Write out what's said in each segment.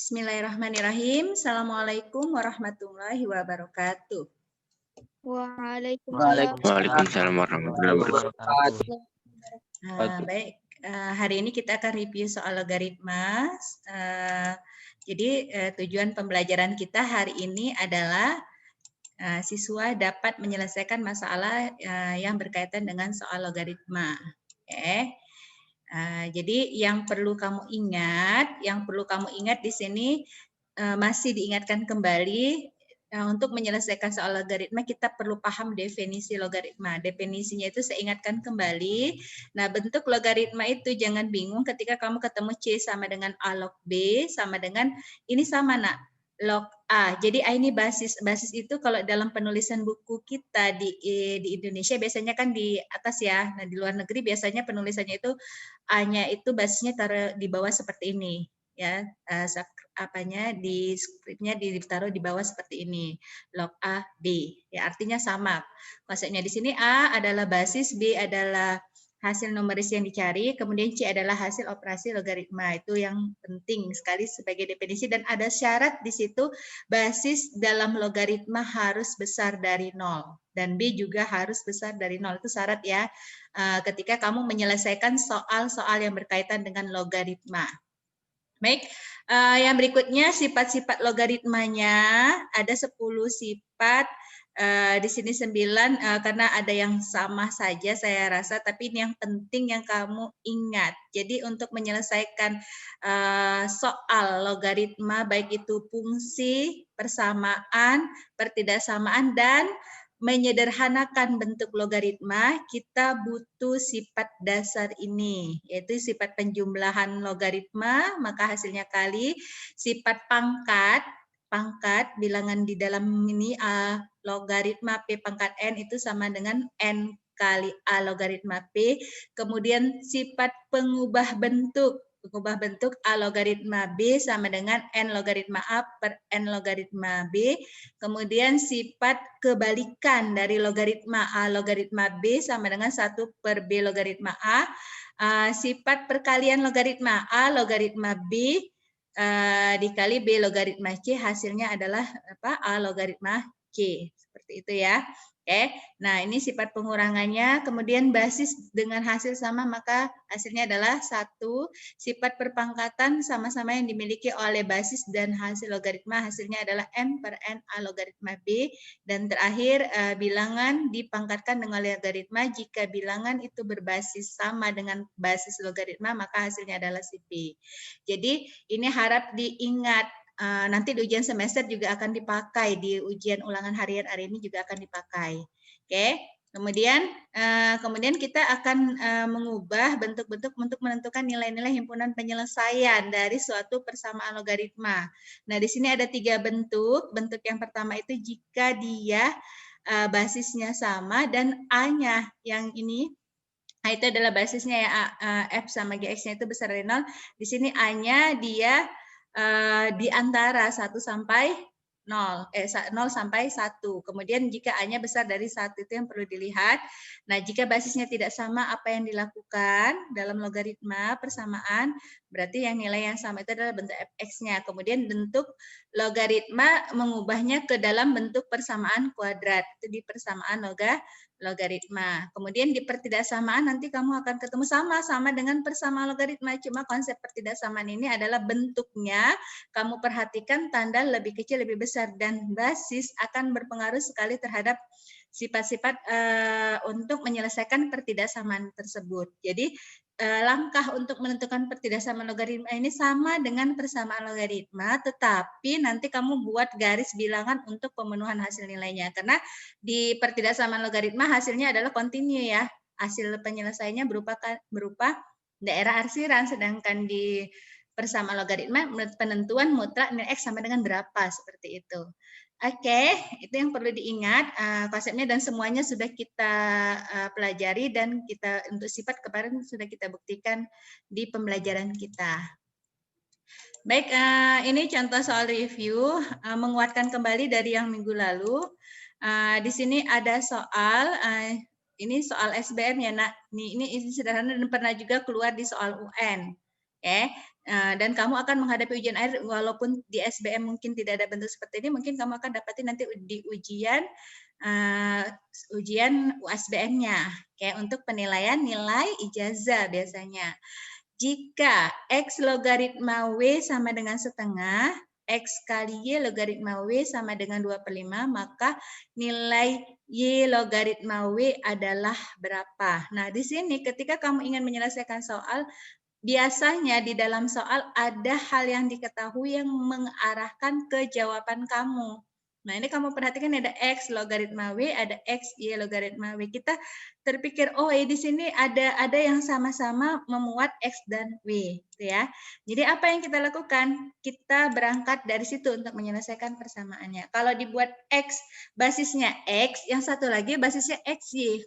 Bismillahirrahmanirrahim. Assalamualaikum warahmatullahi wabarakatuh. Waalaikumsalam warahmatullahi wabarakatuh. Baik, hari ini kita akan review soal logaritma. Jadi tujuan pembelajaran kita hari ini adalah siswa dapat menyelesaikan masalah yang berkaitan dengan soal logaritma. Oke. Jadi yang perlu kamu ingat di sini masih diingatkan kembali untuk menyelesaikan soal logaritma kita perlu paham definisi logaritma. Definisinya itu saya ingatkan kembali. Nah, bentuk logaritma itu jangan bingung ketika kamu ketemu C sama dengan A log B sama dengan ini sama nak log A. Jadi A ini basis itu kalau dalam penulisan buku kita di Indonesia biasanya kan di atas ya. Nah, di luar negeri biasanya penulisannya itu A-nya itu basisnya taruh di bawah seperti ini ya. Di skripnya ditaruh di bawah seperti ini. Log A B. Ya, artinya sama. Konsepnya di sini A adalah basis, B adalah hasil numeris yang dicari, kemudian C adalah hasil operasi logaritma. Itu yang penting sekali sebagai definisi dan ada syarat di situ basis dalam logaritma harus besar dari 0 dan B juga harus besar dari 0. Itu syarat ya ketika kamu menyelesaikan soal-soal yang berkaitan dengan logaritma. Baik, yang berikutnya sifat-sifat logaritmanya ada 10 sifat. Di sini 9 karena ada yang sama saja saya rasa, tapi ini yang penting yang kamu ingat. Jadi untuk menyelesaikan soal logaritma baik itu fungsi, persamaan, pertidaksamaan dan menyederhanakan bentuk logaritma, kita butuh sifat dasar ini, yaitu sifat penjumlahan logaritma, maka hasilnya kali, sifat pangkat bilangan di dalam ini logaritma P pangkat N itu sama dengan N kali A logaritma P, kemudian sifat pengubah bentuk A logaritma B sama dengan N logaritma A per N logaritma B. Kemudian sifat kebalikan dari logaritma A logaritma B sama dengan 1 per B logaritma A. Sifat perkalian logaritma A logaritma B dikali B logaritma C, hasilnya adalah A logaritma C. Seperti itu ya. Oke, nah ini sifat pengurangannya, kemudian basis dengan hasil sama maka hasilnya adalah 1. Sifat perpangkatan sama-sama yang dimiliki oleh basis dan hasil logaritma, hasilnya adalah N per N A logaritma B. Dan terakhir bilangan dipangkatkan dengan logaritma, jika bilangan itu berbasis sama dengan basis logaritma maka hasilnya adalah si B. Jadi ini harap diingat. Nanti di ujian semester juga akan dipakai, di ujian ulangan harian hari ini juga akan dipakai. Oke, kemudian kita akan mengubah bentuk-bentuk untuk menentukan nilai-nilai himpunan penyelesaian dari suatu persamaan logaritma. Nah, di sini ada 3 bentuk. Bentuk yang pertama itu jika dia basisnya sama dan A-nya yang ini. Nah, itu adalah basisnya ya, F sama GX-nya itu besar dari 0. Di sini A-nya dia di antara 1 sampai 0 sampai 1. Kemudian jika A-nya besar dari 1 itu yang perlu dilihat. Nah, jika basisnya tidak sama, apa yang dilakukan dalam logaritma persamaan? Berarti yang nilai yang sama itu adalah bentuk fx-nya. Kemudian bentuk logaritma mengubahnya ke dalam bentuk persamaan kuadrat. Itu di persamaan logaritma. Kemudian di pertidaksamaan nanti kamu akan ketemu sama dengan persamaan logaritma. Cuma konsep pertidaksamaan ini adalah bentuknya. Kamu perhatikan tanda lebih kecil lebih besar dan basis akan berpengaruh sekali terhadap sifat-sifat untuk menyelesaikan pertidaksamaan tersebut. Jadi langkah untuk menentukan pertidaksamaan logaritma ini sama dengan persamaan logaritma, tetapi nanti kamu buat garis bilangan untuk pemenuhan hasil nilainya. Karena di pertidaksamaan logaritma hasilnya adalah kontinu ya. Hasil penyelesaiannya berupa daerah arsiran, sedangkan di persamaan logaritma penentuan mutlak nilai X sama dengan berapa, seperti itu. Oke, itu yang perlu diingat konsepnya dan semuanya sudah kita pelajari dan kita untuk sifat kemarin sudah kita buktikan di pembelajaran kita. Baik, ini contoh soal review menguatkan kembali dari yang minggu lalu. Di sini ada soal, ini soal SBM ya nak. Ini sederhana dan pernah juga keluar di soal UN. Oke, Dan kamu akan menghadapi ujian akhir walaupun di SBM mungkin tidak ada bentuk seperti ini, mungkin kamu akan dapati nanti di ujian UASBM-nya, kayak untuk penilaian nilai ijazah biasanya. Jika X logaritma W sama dengan setengah, X kali Y logaritma W sama dengan 2/5, maka nilai Y logaritma W adalah berapa? Nah, di sini ketika kamu ingin menyelesaikan soal, biasanya di dalam soal ada hal yang diketahui yang mengarahkan ke jawaban kamu. Nah, ini kamu perhatikan ada X logaritma W, ada X Y logaritma W. Kita terpikir, oh di sini ada yang sama-sama memuat X dan W, gitu ya. Jadi apa yang kita lakukan? Kita berangkat dari situ untuk menyelesaikan persamaannya. Kalau dibuat X basisnya X, yang satu lagi basisnya XY.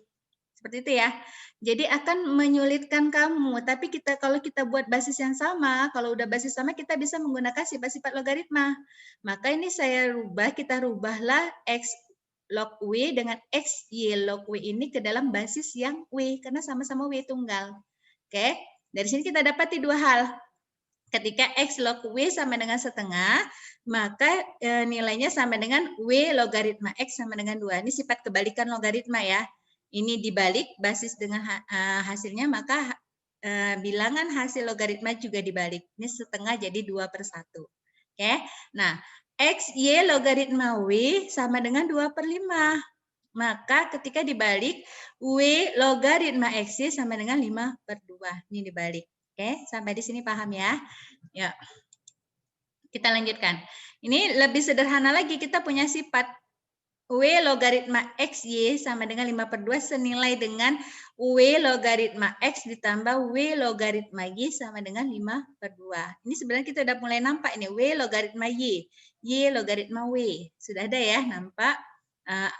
Seperti itu ya. Jadi akan menyulitkan kamu. Tapi kalau kita buat basis yang sama, kalau udah basis sama kita bisa menggunakan sifat-sifat logaritma. Maka ini kita rubahlah X log W dengan X Y log W ini ke dalam basis yang W, karena sama-sama W tunggal. Oke, dari sini kita dapati dua hal. Ketika X log W sama dengan setengah, maka nilainya sama dengan W logaritma X sama dengan 2. Ini sifat kebalikan logaritma ya. Ini dibalik basis dengan hasilnya, maka bilangan hasil logaritma juga dibalik. Ini setengah jadi 2/1. Oke, nah X, Y logaritma W sama dengan 2/5. Maka ketika dibalik, W logaritma X, Y sama dengan 5/2. Ini dibalik. Oke, sampai di sini paham ya? Ya. Kita lanjutkan. Ini lebih sederhana lagi, kita punya sifat W logaritma X, Y sama dengan 5/2 senilai dengan W logaritma X ditambah W logaritma Y sama dengan 5/2. Ini sebenarnya kita udah mulai nampak ini, W logaritma Y logaritma W. Sudah ada ya, nampak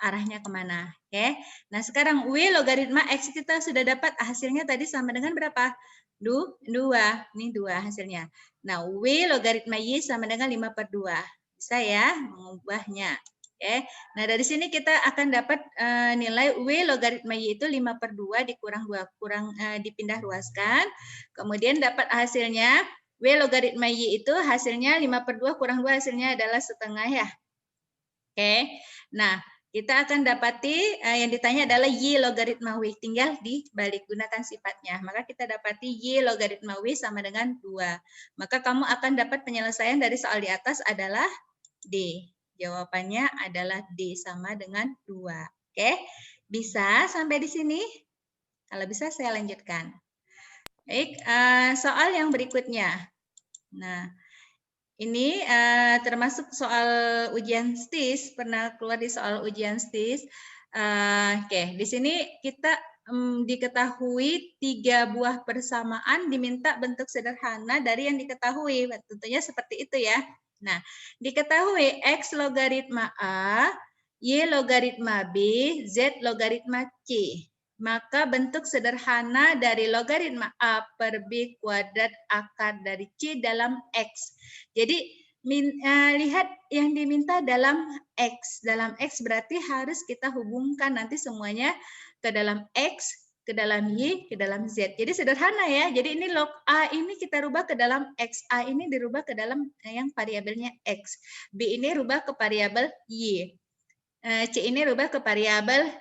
arahnya kemana. Oke. Nah sekarang W logaritma X kita sudah dapat hasilnya tadi sama dengan berapa? 2. Ini 2 hasilnya. Nah W logaritma Y sama dengan 5/2. Bisa ya mengubahnya. Oke, nah dari sini kita akan dapat nilai W logaritma Y itu 5/2 dikurang 2, dipindah ruaskan. Kemudian dapat hasilnya, W logaritma Y itu hasilnya 5/2 kurang 2 hasilnya adalah setengah ya. Oke, nah kita akan dapati yang ditanya adalah Y logaritma W. Tinggal dibalik, gunakan sifatnya. Maka kita dapati Y logaritma W sama dengan 2. Maka kamu akan dapat penyelesaian dari soal di atas adalah D. Jawabannya adalah D sama dengan 2. Oke, bisa sampai di sini? Kalau bisa saya lanjutkan. Baik, soal yang berikutnya. Nah, ini termasuk soal ujian STIS, pernah keluar di soal ujian STIS. Oke, di sini kita diketahui 3 buah persamaan diminta bentuk sederhana dari yang diketahui. Tentunya seperti itu ya. Nah, diketahui X logaritma A, Y logaritma B, Z logaritma C. Maka bentuk sederhana dari logaritma A per B kuadrat akar dari C dalam X. Jadi lihat yang diminta dalam X. Dalam X berarti harus kita hubungkan nanti semuanya ke dalam X, ke dalam Y, ke dalam Z. Jadi sederhana ya. Jadi ini log A ini kita rubah ke dalam X. A ini dirubah ke dalam yang variabelnya X. B ini rubah ke variabel Y. C ini rubah ke variabel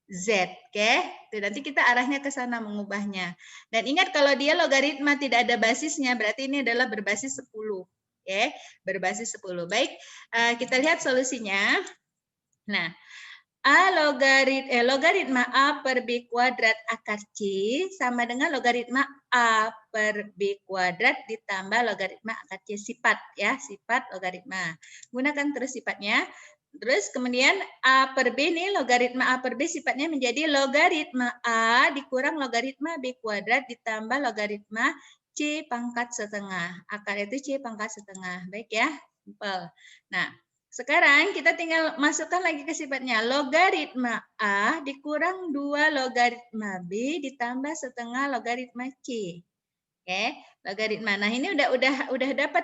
Z, oke? Tuh, nanti kita arahnya ke sana mengubahnya. Dan ingat kalau dia logaritma tidak ada basisnya, berarti ini adalah berbasis 10. Oke, berbasis 10. Baik, kita lihat solusinya. Nah, logaritma A per B kuadrat akar C sama dengan logaritma A per B kuadrat ditambah logaritma akar C, sifat ya, sifat logaritma. Gunakan terus sifatnya. Terus kemudian A per B ini logaritma A per B sifatnya menjadi logaritma A dikurang logaritma B kuadrat ditambah logaritma C pangkat setengah. Akar itu C pangkat setengah. Baik ya, simpel. Nah, sekarang kita tinggal masukkan lagi ke sifatnya. Logaritma A dikurang 2 logaritma B ditambah setengah logaritma C. Oke, logaritma. Nah, ini udah dapat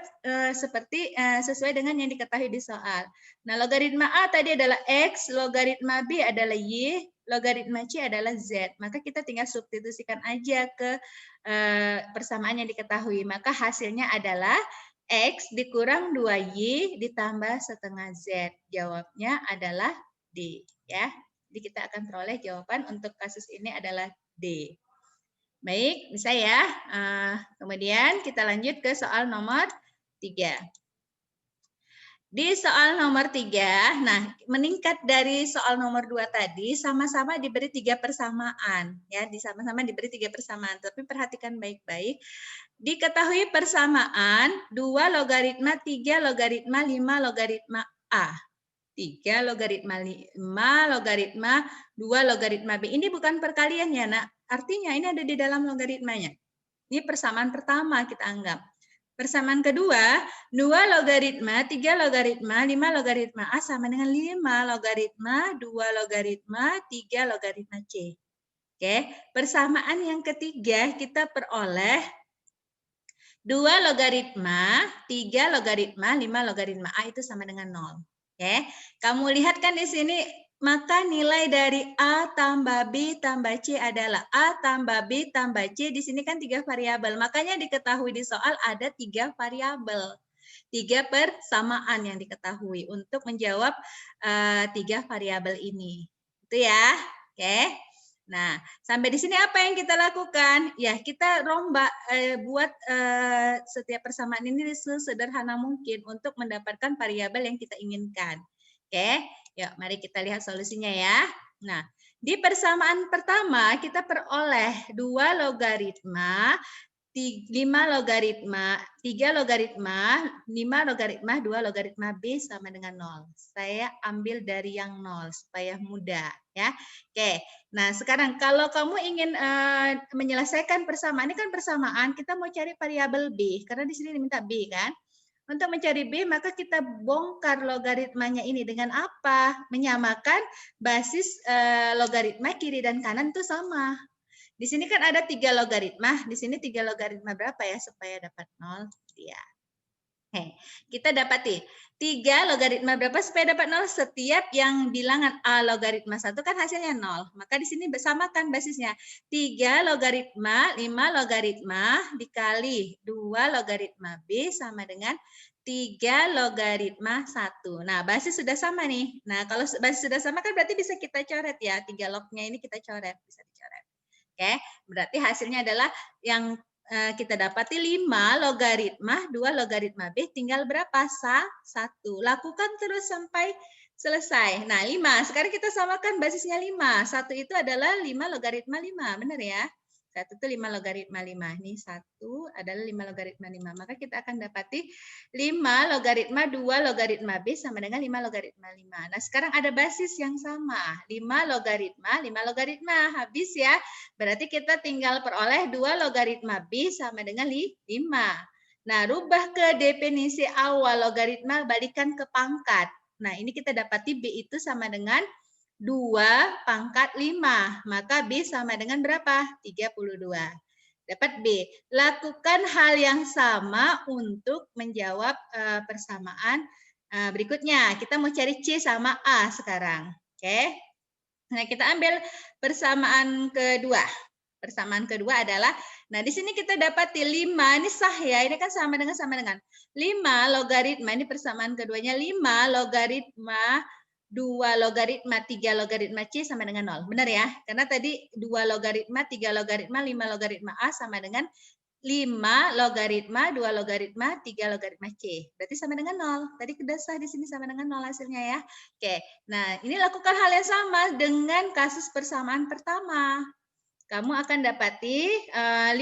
seperti sesuai dengan yang diketahui di soal. Nah, logaritma A tadi adalah X, logaritma B adalah Y, logaritma C adalah Z. Maka kita tinggal substitusikan aja ke persamaan yang diketahui. Maka hasilnya adalah X dikurang 2Y ditambah setengah Z. Jawabnya adalah D. Ya. Jadi kita akan peroleh jawaban untuk kasus ini adalah D. Baik, bisa ya. Kemudian kita lanjut ke soal nomor 3. Di soal nomor 3, nah meningkat dari soal nomor 2 tadi, sama-sama diberi 3 persamaan. Ya, sama-sama diberi 3 persamaan. Tapi perhatikan baik-baik. Diketahui persamaan 2 logaritma 3 logaritma 5 logaritma A. 3 logaritma 5 logaritma 2 logaritma B. Ini bukan perkalian ya, Nak. Artinya ini ada di dalam logaritmanya. Ini persamaan pertama kita anggap. Persamaan kedua, 2 logaritma, 3 logaritma, 5 logaritma A sama dengan 5 logaritma, 2 logaritma, 3 logaritma C. Oke, persamaan yang ketiga kita peroleh 2 logaritma, 3 logaritma, 5 logaritma A itu sama dengan 0. Oke, kamu lihat kan di sini, maka nilai dari A tambah B tambah C adalah A tambah B tambah C. Di sini kan 3 variabel. Makanya diketahui di soal ada 3 variabel. 3 persamaan yang diketahui untuk menjawab 3 variabel ini. Itu ya. Oke. Nah, sampai di sini apa yang kita lakukan? Ya, kita rombak buat setiap persamaan ini sesederhana mungkin untuk mendapatkan variabel yang kita inginkan. Oke, yuk mari kita lihat solusinya ya. Nah, di persamaan pertama kita peroleh 2 logaritma, 5 logaritma, 3 logaritma, 5 logaritma, 2 logaritma B sama dengan 0. Saya ambil dari yang 0 supaya mudah ya. Oke, nah sekarang kalau kamu ingin menyelesaikan persamaan, ini kan persamaan, kita mau cari variabel B, karena di sini diminta B kan. Untuk mencari B, maka kita bongkar logaritmanya ini dengan apa? Menyamakan basis logaritma kiri dan kanan itu sama. Di sini kan ada 3 logaritma. Di sini 3 logaritma berapa ya supaya dapat 0? Ya. Kita dapati 3 logaritma berapa supaya dapat 0? Setiap yang bilangan A logaritma 1 kan hasilnya 0. Maka di sini bersamakan basisnya. 3 logaritma, 5 logaritma dikali 2 logaritma B sama dengan 3 logaritma 1. Nah, basis sudah sama nih. Nah, kalau basis sudah sama kan berarti bisa kita coret ya. 3 lognya ini kita coret, bisa dicoret. Oke, berarti hasilnya adalah yang kita dapati 5 logaritma, 2 logaritma B, tinggal berapa? 1. Lakukan terus sampai selesai. Nah, 5. Sekarang kita samakan basisnya 5. 1 itu adalah 5 logaritma 5. Benar ya? 1 itu 5 logaritma 5. Ini 1 adalah 5 logaritma 5. Maka kita akan dapati 5 logaritma 2 logaritma B sama dengan 5 logaritma 5. Nah, sekarang ada basis yang sama. 5 logaritma, 5 logaritma. Habis ya. Berarti kita tinggal peroleh 2 logaritma B sama dengan 5. Nah, rubah ke definisi awal logaritma, balikan ke pangkat. Nah, ini kita dapati B itu sama dengan 2 pangkat 5. Maka B sama dengan berapa? 32. Dapat B. Lakukan hal yang sama untuk menjawab persamaan berikutnya. Kita mau cari C sama A sekarang. Oke. Nah, kita ambil persamaan kedua. Persamaan kedua adalah, nah di sini kita dapati 5, ini sah ya, ini kan sama dengan 5 logaritma, ini persamaan keduanya 5 logaritma 2 logaritma 3 logaritma C sama dengan 0. Benar ya? Karena tadi 2 logaritma, 3 logaritma, 5 logaritma A sama dengan 5 logaritma, 2 logaritma, 3 logaritma C. Berarti sama dengan 0. Tadi sudah sah di sini sama dengan 0 hasilnya ya. Oke, nah ini lakukan hal yang sama dengan kasus persamaan pertama. Kamu akan dapati 5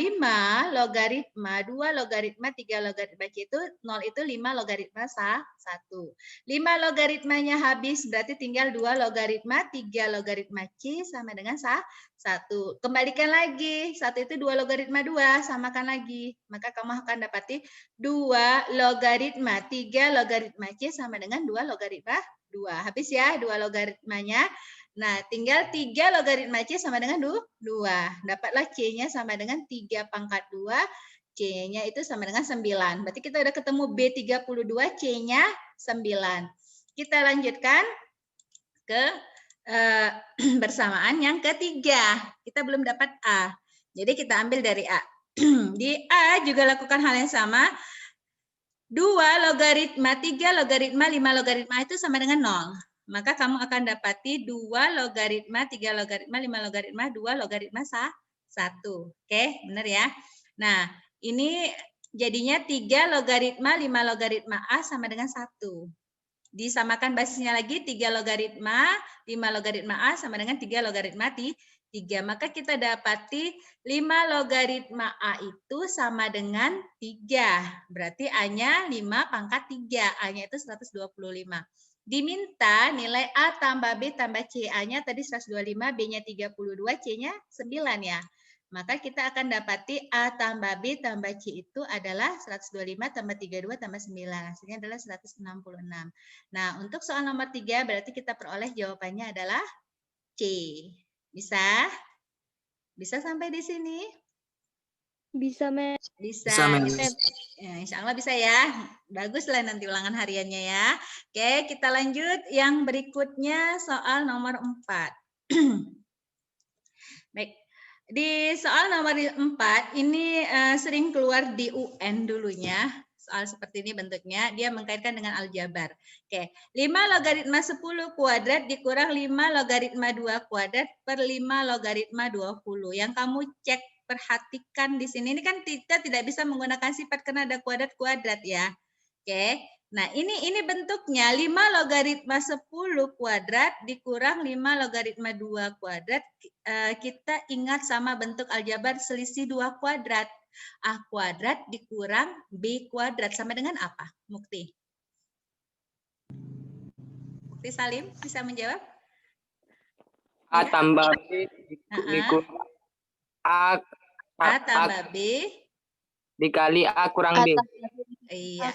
logaritma, 2 logaritma, 3 logaritma C itu 0 itu 5 logaritma 1. 5 logaritmanya habis, berarti tinggal 2 logaritma, 3 logaritma C sama dengan 1. Kembalikan lagi, 1 itu 2 logaritma 2, samakan lagi. Maka kamu akan dapati 2 logaritma, 3 logaritma C sama dengan 2 logaritma 2. Habis ya 2 logaritmanya. Nah, tinggal 3 logaritma C sama dengan 2. Dapatlah C-nya sama dengan 3 pangkat 2 C-nya itu sama dengan 9. Berarti kita udah ketemu B32, C-nya 9. Kita lanjutkan ke bersamaan yang ketiga. Kita belum dapat A. Jadi kita ambil dari A. Di A juga lakukan hal yang sama. 2 logaritma 3 logaritma 5 logaritma itu sama dengan 0. Maka kamu akan dapati 2 logaritma 3 logaritma 5 logaritma 2 logaritma 1. Oke, benar ya. Nah, ini jadinya 3 logaritma 5 logaritma A sama dengan 1. Disamakan basisnya lagi 3 logaritma 5 logaritma A sama dengan 3 logaritma 3. Maka kita dapati 5 logaritma A itu sama dengan 3. Berarti A-nya 5 pangkat 3. A-nya itu 125. Diminta nilai A tambah B tambah C. A-nya tadi 125, B-nya 32, C-nya 9 ya. Maka kita akan dapati A tambah B tambah C itu adalah 125 tambah 32 tambah 9. Hasilnya adalah 166. Nah, untuk soal nomor 3 berarti kita peroleh jawabannya adalah C. Bisa? Bisa sampai di sini? Bisa, Mem. Bisa. Bisa, Mem. Ya, insya Allah bisa ya. Baguslah nanti ulangan hariannya ya. Oke, kita lanjut. Yang berikutnya soal nomor 4. Baik. Di soal nomor 4, ini sering keluar di UN dulunya. Soal seperti ini bentuknya, dia mengkaitkan dengan aljabar. Oke, 5 logaritma 10 kuadrat dikurang 5 logaritma 2 kuadrat per 5 logaritma 20. Yang kamu cek, perhatikan di sini, ini kan kita tidak bisa menggunakan sifat karena ada kuadrat-kuadrat ya. Oke, nah ini bentuknya 5 logaritma 10 kuadrat dikurang 5 logaritma 2 kuadrat. Kita ingat sama bentuk aljabar selisih 2 kuadrat. A kuadrat dikurang B kuadrat sama dengan apa, Mukti? Mukti Salim bisa menjawab? A tambah B dikurang A tambah B dikali A kurang B. Iya.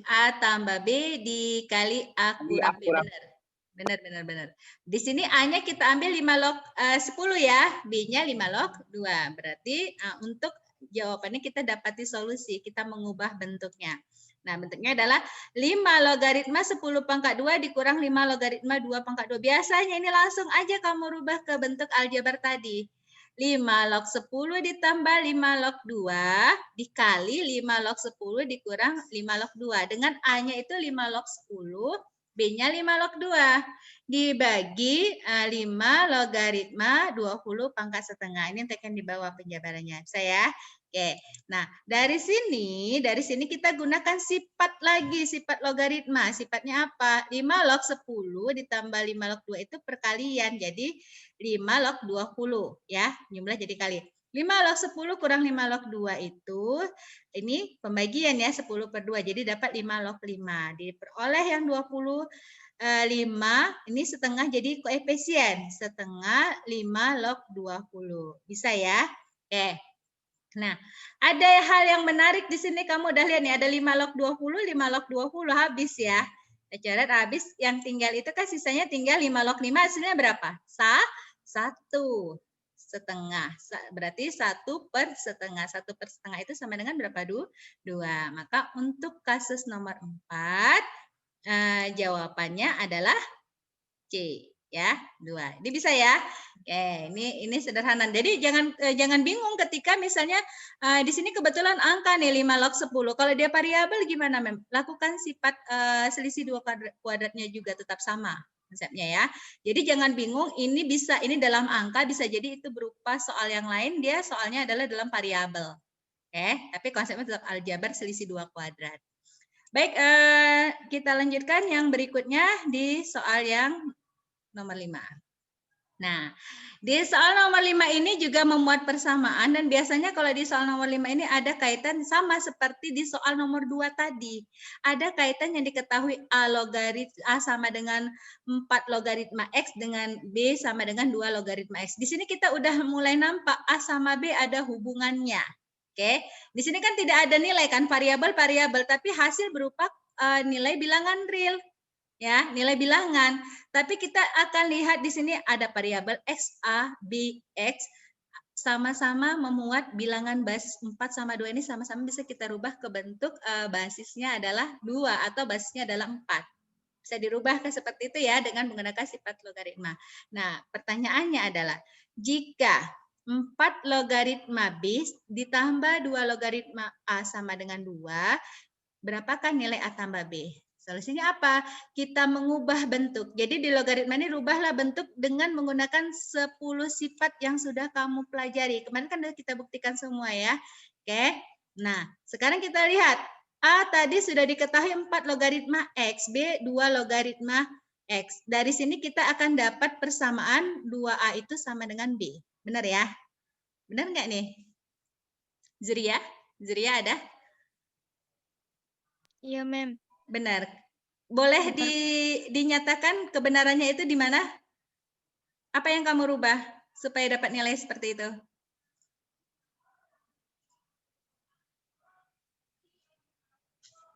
A tambah B dikali A kurang B. Benar. Di sini A-nya kita ambil 5 log 10 ya, B-nya 5 log 2. Berarti untuk jawabannya kita dapati solusi, kita mengubah bentuknya. Nah, bentuknya adalah 5 logaritma 10 pangkat 2 dikurang 5 logaritma 2 pangkat 2. Biasanya ini langsung aja kamu rubah ke bentuk aljabar tadi. 5 log 10 ditambah 5 log 2 dikali 5 log 10 dikurang 5 log 2. Dengan A-nya itu 5 log 10, B-nya 5 log 2. Dibagi 5 logaritma 20 pangkat setengah. Ini tekan di bawah penjabarannya. Bisa ya? Oke. Nah, dari sini kita gunakan sifat lagi, sifat logaritma. Sifatnya apa? 5 log 10 ditambah 5 log 2 itu perkalian. Jadi 5 log 20 ya, jumlah jadi kali. 5 log 10 kurang 5 log 2 itu, ini pembagian ya, 10 per 2. Jadi dapat 5 log 5. Diperoleh yang 25, ini setengah jadi koefisien. Setengah 5 log 20. Bisa ya? Oke. Nah, ada hal yang menarik di sini, kamu udah lihat nih, ada 5 log 20, 5 log 20 habis ya. Coret habis, yang tinggal itu kan sisanya tinggal 5 log 5, hasilnya berapa? 1 setengah. Berarti 1 per setengah. 1 per setengah itu sama dengan berapa? 2. Maka untuk kasus nomor 4, jawabannya adalah C. Ya, 2. Ini bisa ya. Oke, ini sederhana. Jadi jangan bingung ketika misalnya di sini kebetulan angka nih 5 log 10. Kalau dia variabel gimana, Mem? Lakukan sifat selisih 2 kuadratnya juga tetap sama konsepnya ya. Jadi jangan bingung, ini dalam angka, bisa jadi itu berupa soal yang lain, dia soalnya adalah dalam variabel. Oke, tapi konsepnya tetap aljabar selisih 2 kuadrat. Baik, kita lanjutkan yang berikutnya di soal yang nomor 5. Nah, di soal nomor 5 ini juga memuat persamaan, dan biasanya kalau di soal nomor 5 ini ada kaitan sama seperti di soal nomor 2 tadi. Ada kaitan yang diketahui A sama dengan 4 logaritma X dengan B sama dengan 2 logaritma X. Di sini kita udah mulai nampak A sama B ada hubungannya. Oke, di sini kan tidak ada nilai kan, variabel, tapi hasil berupa nilai bilangan real. Ya, nilai bilangan. Tapi kita akan lihat di sini ada variabel X, A, B, X sama-sama memuat bilangan basis 4 sama 2 ini sama-sama bisa kita rubah ke bentuk basisnya adalah 2 atau basisnya adalah 4. Bisa dirubah ke seperti itu ya dengan menggunakan sifat logaritma. Nah, pertanyaannya adalah jika 4 logaritma B ditambah 2 logaritma A sama dengan 2, berapakah nilai A tambah B? Solusinya apa? Kita mengubah bentuk. Jadi di logaritma ini rubahlah bentuk dengan menggunakan 10 sifat yang sudah kamu pelajari. Kemarin kan sudah kita buktikan semua ya. Oke. Nah, sekarang kita lihat. A tadi sudah diketahui 4 logaritma X, B 2 logaritma X. Dari sini kita akan dapat persamaan 2A itu sama dengan B. Benar ya? Benar nggak nih? Zuria? Zuria ada? Iya, Mem. Benar. Boleh dinyatakan kebenarannya itu di mana? Apa yang kamu rubah supaya dapat nilai seperti itu?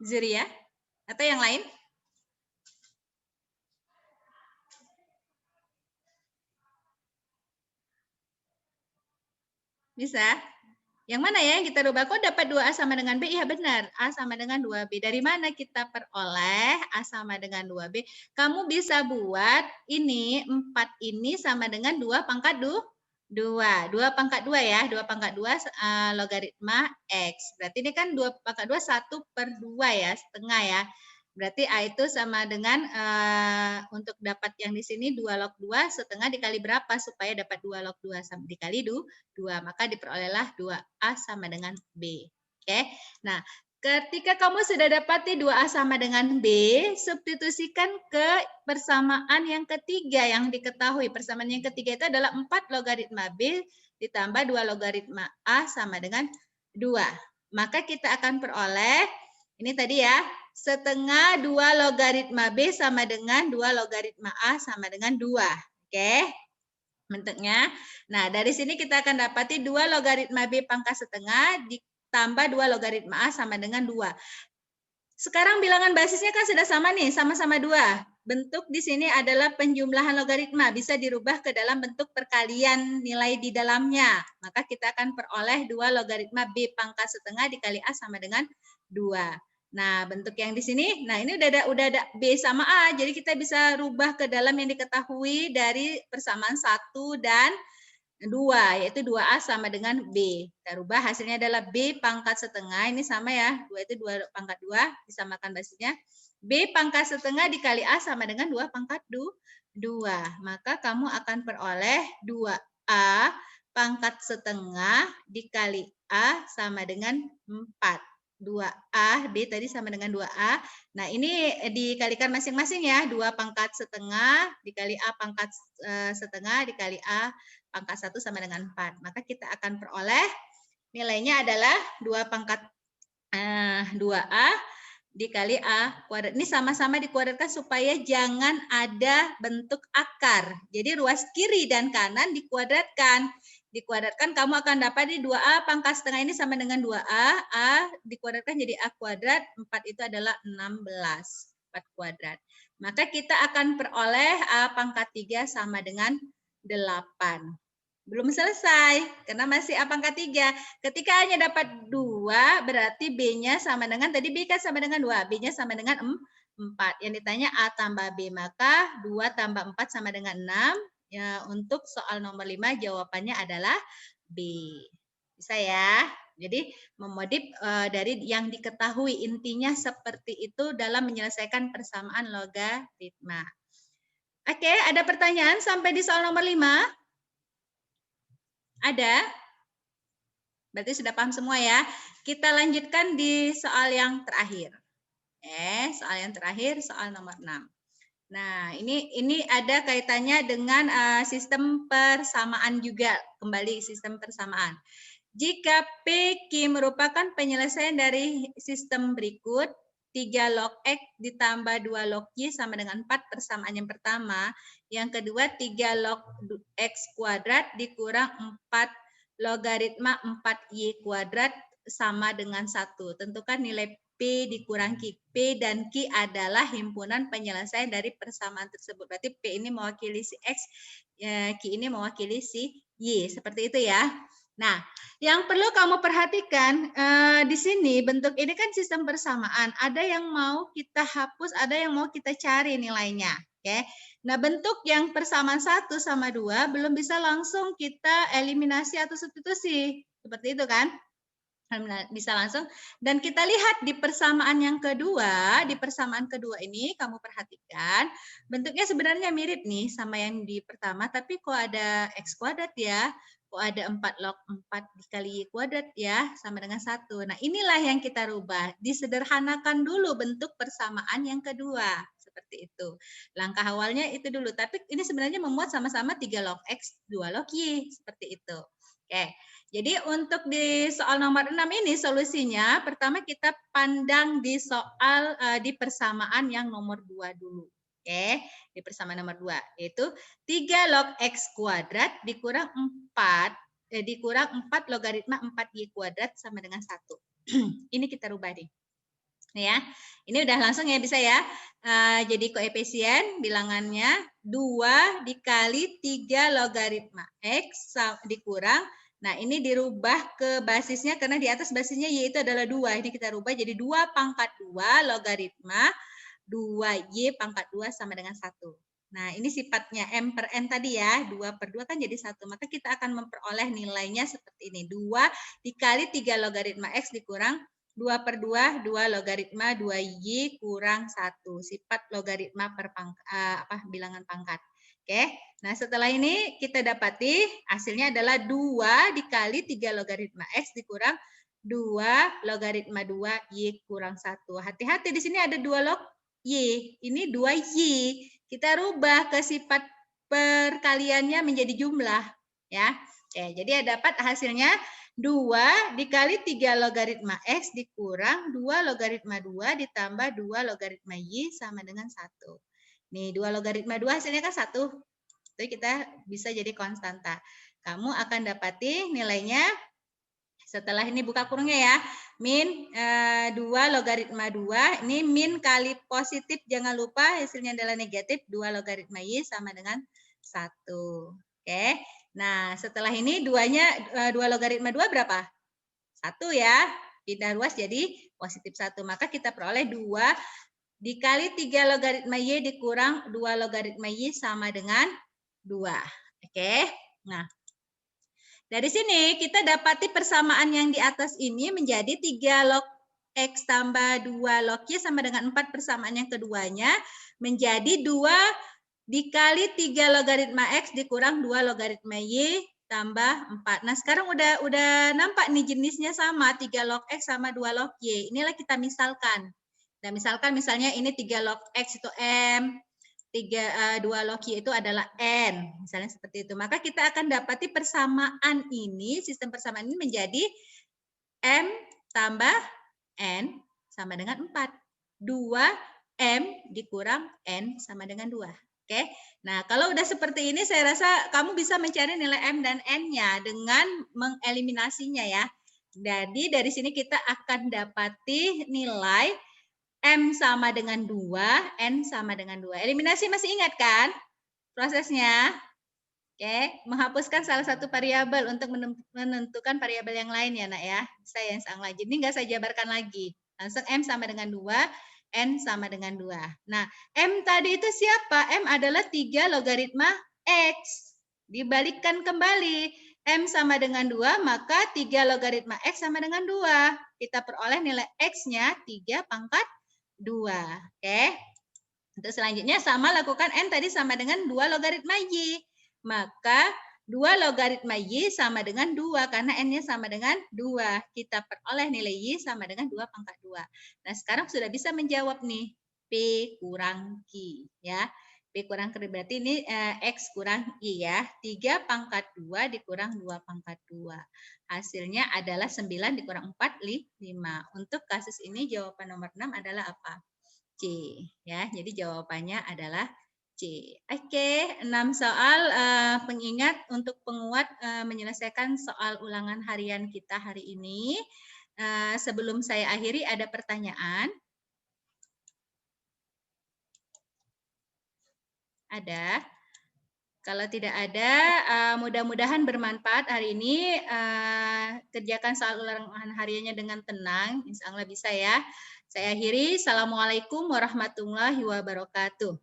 Zuria? Atau yang lain? Bisa? Yang mana ya yang kita rubah? Kok dapat 2A sama dengan B? Iya benar, A sama dengan 2B. Dari mana kita peroleh A sama dengan 2B? Kamu bisa buat ini, 4 ini sama dengan 2 pangkat 2. 2 pangkat 2 ya, 2 pangkat 2 logaritma X. Berarti ini kan 2 pangkat 2, 1/2 ya, setengah ya. Berarti A itu sama dengan, untuk dapat yang di sini 2 log 2 setengah dikali berapa supaya dapat 2 log 2 dikali 2, maka diperolehlah 2A sama dengan B. Oke. Nah, ketika kamu sudah dapati 2A sama dengan B, substitusikan ke persamaan yang ketiga yang diketahui. Persamaan yang ketiga itu adalah 4 logaritma B ditambah 2 logaritma A sama dengan 2. Maka kita akan peroleh, ini tadi ya, setengah 2 logaritma B sama dengan 2 logaritma A sama dengan 2. Oke, bentuknya. Nah, dari sini kita akan dapati 2 logaritma B pangkat setengah ditambah 2 logaritma A sama dengan 2. Sekarang bilangan basisnya kan sudah sama nih, sama-sama 2. Bentuk di sini adalah penjumlahan logaritma, bisa dirubah ke dalam bentuk perkalian nilai di dalamnya. Maka kita akan peroleh 2 logaritma B pangkat setengah dikali A sama dengan 2. Nah, bentuk yang di sini, nah ini udah ada B sama A, jadi kita bisa rubah ke dalam yang diketahui dari persamaan 1 dan 2, yaitu 2A sama dengan B. Kita rubah hasilnya adalah B pangkat setengah, ini sama ya, 2 itu 2 pangkat 2, disamakan basisnya. B pangkat setengah dikali A sama dengan 2 pangkat 2. Maka kamu akan peroleh 2A pangkat setengah dikali A sama dengan 4. 2A, B tadi sama dengan 2A. Nah, ini dikalikan masing-masing ya. 2 pangkat setengah dikali A pangkat setengah dikali A pangkat 1 sama dengan 4. Maka kita akan peroleh nilainya adalah 2 pangkat 2A dikali A kuadrat. Ini sama-sama dikuadratkan supaya jangan ada bentuk akar. Jadi ruas kiri dan kanan dikuadratkan. Dikuadratkan kamu akan dapat di 2A pangkat setengah ini sama dengan 2A. A dikuadratkan jadi A kuadrat. 4 itu adalah 16. 4 kuadrat. Maka kita akan peroleh A pangkat 3 sama dengan 8. Belum selesai, karena masih A pangkat 3. Ketika A-nya dapat 2, berarti B-nya sama dengan, tadi B kan sama dengan 2, B-nya sama dengan 4. Yang ditanya A tambah B, maka 2 tambah 4 sama dengan 6. Ya, untuk soal nomor 5 jawabannya adalah B. Bisa ya? Jadi memodif dari yang diketahui, intinya seperti itu dalam menyelesaikan persamaan logaritma. Oke, ada pertanyaan sampai di soal nomor 5? Ada? Berarti sudah paham semua ya. Kita lanjutkan di soal yang terakhir. Soal yang terakhir, soal nomor 6. Nah, ini ada kaitannya dengan sistem persamaan juga. Kembali sistem persamaan. Jika PQ merupakan penyelesaian dari sistem berikut, 3 log X ditambah 2 log Y sama dengan 4 persamaan yang pertama. Yang kedua, 3 log X kuadrat dikurang 4 logaritma 4Y kuadrat sama dengan 1. Tentukan nilai P dikurang Q. P dan Q adalah himpunan penyelesaian dari persamaan tersebut. Berarti P ini mewakili si X, Q ini mewakili si Y, seperti itu ya. Nah, yang perlu kamu perhatikan di sini bentuk ini kan sistem persamaan. Ada yang mau kita hapus, ada yang mau kita cari nilainya. Oke. Nah, bentuk yang persamaan 1 sama 2 belum bisa langsung kita eliminasi atau substitusi. Seperti itu kan? Bisa langsung. Dan kita lihat di persamaan yang kedua, di persamaan kedua ini kamu perhatikan bentuknya sebenarnya mirip nih sama yang di pertama, tapi kok ada X kuadrat ya, kok ada 4 log 4 dikali Y kuadrat ya, sama dengan 1. Nah inilah yang kita rubah, disederhanakan dulu bentuk persamaan yang kedua, seperti itu. Langkah awalnya itu dulu, tapi ini sebenarnya memuat sama-sama 3 log X, 2 log Y, seperti itu. Oke. Jadi untuk di soal nomor 6 ini solusinya, pertama kita pandang di soal di persamaan yang nomor 2 dulu. Oke, di persamaan nomor 2, yaitu 3 log X kuadrat dikurang 4 logaritma 4Y kuadrat sama dengan 1. Ini kita rubah nih. Ya, ini udah langsung ya bisa ya. Jadi koefisien bilangannya 2 dikali 3 logaritma X dikurang. Nah, ini dirubah ke basisnya karena di atas basisnya Y itu adalah 2. Ini kita rubah jadi 2 pangkat 2 logaritma 2Y pangkat 2 sama dengan 1. Nah, ini sifatnya M per N tadi ya. 2 per 2 kan jadi 1. Maka kita akan memperoleh nilainya seperti ini. 2 dikali 3 logaritma X dikurang 2 per 2, 2 logaritma 2Y kurang 1. Sifat logaritma per bilangan pangkat. Oke, nah setelah ini kita dapati hasilnya adalah 2 dikali 3 logaritma X dikurang 2 logaritma 2Y kurang 1. Hati-hati di sini ada 2 log Y, ini 2Y. Kita rubah ke sifat perkaliannya menjadi jumlah. Ya. Oke, jadi dapat hasilnya 2 dikali 3 logaritma X dikurang 2 logaritma 2 ditambah 2 logaritma Y sama dengan 1. Nih, 2 logaritma 2 hasilnya kan 1. Jadi kita bisa jadi konstanta. Kamu akan dapati nilainya setelah ini buka kurungnya ya. Min 2 logaritma 2. Ini min kali positif. Jangan lupa hasilnya adalah negatif. 2 logaritma Y sama dengan 1. Oke. Nah, setelah ini 2 logaritma 2 berapa? 1 ya. Pindah ruas jadi positif 1. Maka kita peroleh 2 dikali 3 logaritma Y dikurang 2 logaritma Y sama dengan 2. Oke. Nah, dari sini kita dapati persamaan yang di atas ini menjadi 3 log X tambah 2 log Y sama dengan 4. Persamaan yang keduanya menjadi 2 dikali 3 logaritma X dikurang 2 logaritma Y tambah 4. Nah, sekarang udah nampak nih jenisnya sama, 3 log X sama 2 log Y. Inilah kita misalkan. Nah, misalnya ini 3 log X itu M, 2 log Y itu adalah N. Misalnya seperti itu. Maka kita akan dapati persamaan ini, sistem persamaan ini menjadi M tambah N sama dengan 4. 2M dikurang N sama dengan 2. Oke. Nah, kalau udah seperti ini saya rasa kamu bisa mencari nilai M dan N-nya dengan mengeliminasinya ya. Jadi dari sini kita akan dapati nilai M sama dengan 2, N sama dengan 2. Eliminasi masih ingat kan prosesnya? Oke, menghapuskan salah satu variabel untuk menentukan variabel yang lain ya nak ya. Saya yang salah. Jadi nggak saya jabarkan lagi. Langsung M sama dengan 2, N sama dengan 2. Nah, M tadi itu siapa? M adalah 3 logaritma X. Dibalikkan kembali. M sama dengan 2, maka 3 logaritma X sama dengan 2. Kita peroleh nilai X-nya 3 pangkat 2. Oke. Untuk selanjutnya sama lakukan N tadi sama dengan 2 logaritma Y. Maka 2 logaritma Y sama dengan 2 karena N-nya sama dengan 2. Kita peroleh nilai Y sama dengan 2 pangkat 2. Nah, sekarang sudah bisa menjawab nih. P kurang Q ya. P kurang Q berarti ini X kurang Y ya. 3 pangkat 2 dikurang 2 pangkat 2. Hasilnya adalah 9 dikurang 4, 5. Untuk kasus ini jawaban nomor 6 adalah apa? C. Ya, jadi jawabannya adalah C. Oke, 6 soal pengingat untuk penguat menyelesaikan soal ulangan harian kita hari ini. Sebelum saya akhiri ada pertanyaan? Ada? Kalau tidak ada, mudah-mudahan bermanfaat hari ini. Kerjakan soal ulangan hariannya dengan tenang. Insya Allah bisa ya. Saya akhiri. Assalamualaikum warahmatullahi wabarakatuh.